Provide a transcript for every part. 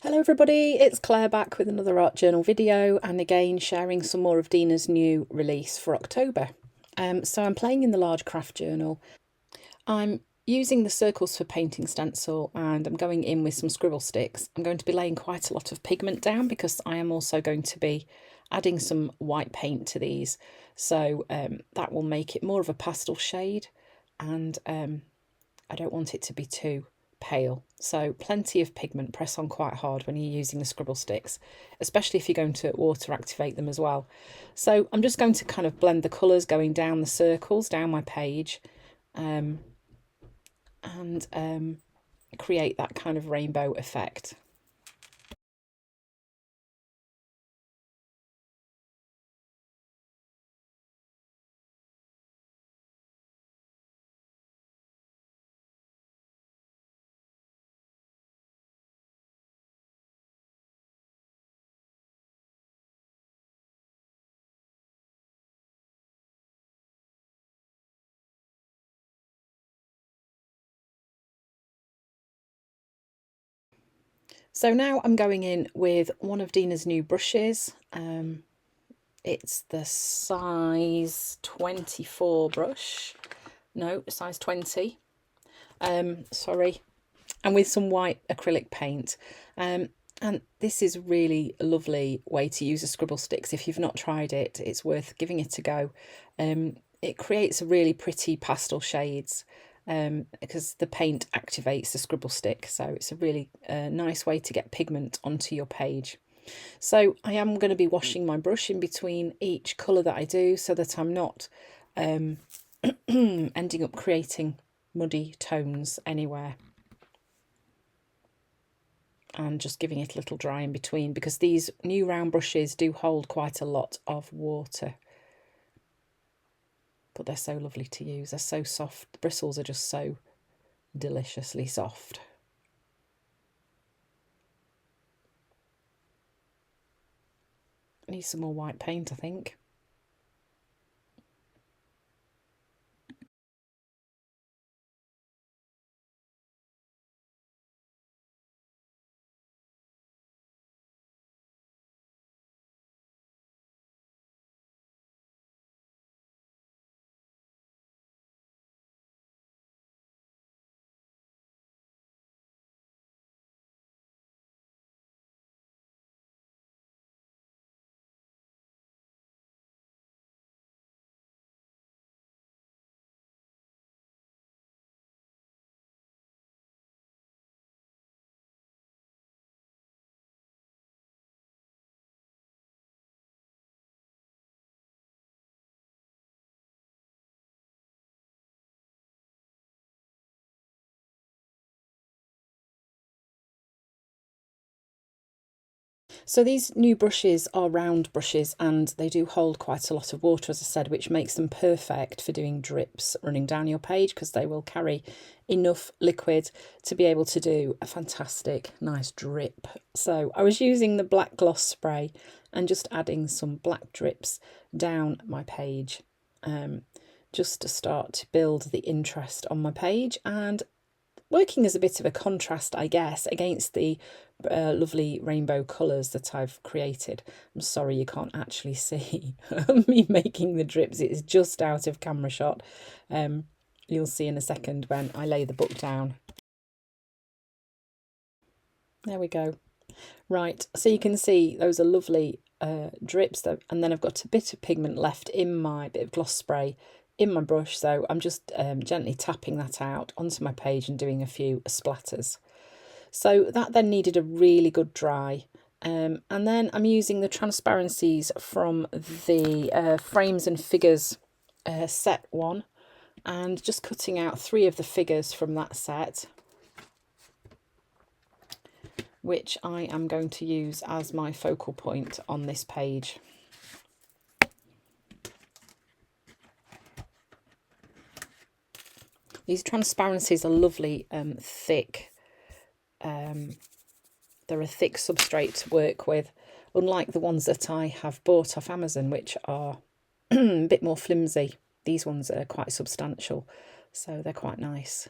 Hello everybody, it's Claire back with another art journal video, and again sharing some more of Dina's new release for October. So I'm playing in the large craft journal. I'm using the circles for painting stencil and I'm going in with some scribble sticks. I'm going to be laying quite a lot of pigment down because I am also going to be adding some white paint to these. So that will make it more of a pastel shade, and I don't want it to be too pale. So plenty of pigment, press on quite hard when you're using the scribble sticks, especially if you're going to water activate them as well. So I'm just going to kind of blend the colours going down the circles, down my page, and create that kind of rainbow effect. So now I'm going in with one of Dina's new brushes. It's the size 24 brush. No, size 20. Sorry. And with some white acrylic paint. And this is really a lovely way to use a scribble sticks. If you've not tried it, it's worth giving it a go. It creates a really pretty pastel shades because the paint activates the scribble stick. So it's a really nice way to get pigment onto your page. So I am going to be washing my brush in between each colour that I do so that I'm not ending up creating muddy tones anywhere. And just giving it a little dry in between, because these new round brushes do hold quite a lot of water. But they're so lovely to use. They're so soft. The bristles are just so deliciously soft. I need some more white paint, I think. So these new brushes are round brushes and they do hold quite a lot of water, as I said, which makes them perfect for doing drips running down your page, because they will carry enough liquid to be able to do a fantastic nice drip. So I was using the black gloss spray and just adding some black drips down my page just to start to build the interest on my page, and working as a bit of a contrast, I guess, against the lovely rainbow colours that I've created. I'm sorry you can't actually see me making the drips. It is just out of camera shot. You'll see in a second when I lay the book down. There we go. Right, so you can see those are lovely drips, and then I've got a bit of pigment left in my bit of gloss spray in my brush, so I'm just gently tapping that out onto my page and doing a few splatters. So that then needed a really good dry, and then I'm using the transparencies from the Frames and Figures set one, and just cutting out 3 of the figures from that set, which I am going to use as my focal point on this page. These transparencies are lovely, thick. They're a thick substrate to work with, unlike the ones that I have bought off Amazon, which are a bit more flimsy. These ones are quite substantial, so they're quite nice.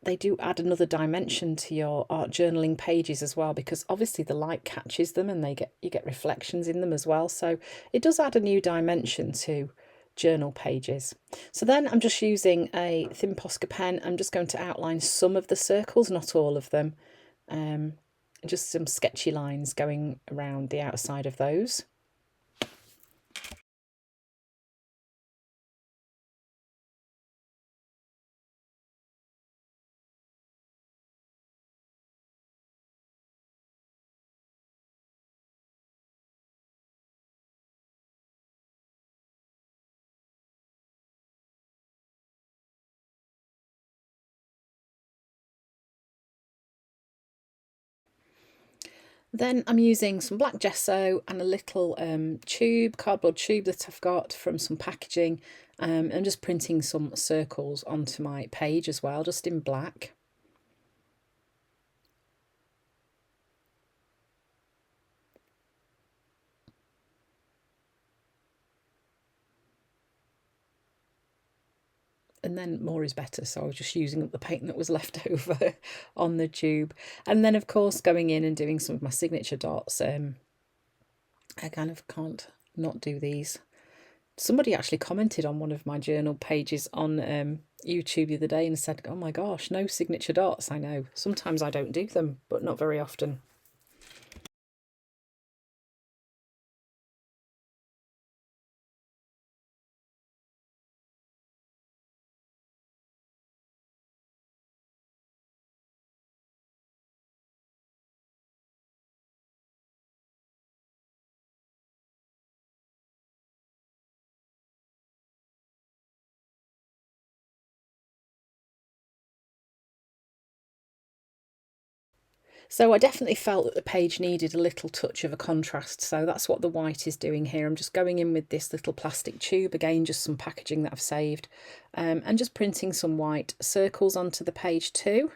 they do add another dimension to your art journaling pages as well, because obviously the light catches them and you get reflections in them as well. So it does add a new dimension to journal pages. So then I'm just using a thin Posca pen. I'm just going to outline some of the circles, not all of them. Just some sketchy lines going around the outside of those. Then I'm using some black gesso and a little cardboard tube that I've got from some packaging, and just printing some circles onto my page as well, just in black. And then more is better, so I was just using up the paint that was left over on the tube. And then of course going in and doing some of my signature dots. I kind of can't not do these. Somebody actually commented on one of my journal pages on YouTube the other day and said, oh my gosh, no signature dots. I know sometimes I don't do them, but not very often. So I definitely felt that the page needed a little touch of a contrast. So that's what the white is doing here. I'm just going in with this little plastic tube, again, just some packaging that I've saved, and just printing some white circles onto the page too.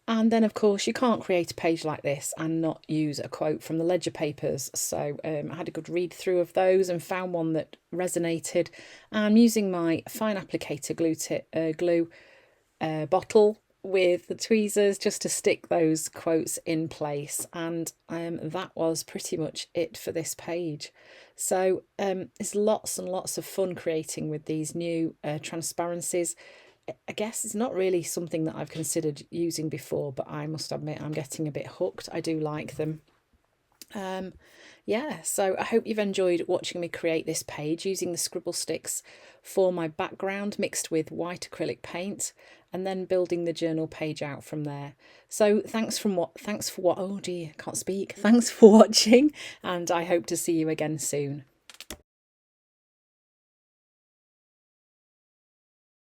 And then, of course, you can't create a page like this and not use a quote from the ledger papers. So I had a good read through of those and found one that resonated. I'm using my fine applicator glue bottle with the tweezers just to stick those quotes in place. And that was pretty much it for this page. So it's lots and lots of fun creating with these new transparencies. I guess it's not really something that I've considered using before, but I must admit I'm getting a bit hooked. I do like them. Yeah, so I hope you've enjoyed watching me create this page using the scribble sticks for my background mixed with white acrylic paint, and then building the journal page out from there. So thanks for what oh dear, can't speak. Thanks for watching, and I hope to see you again soon.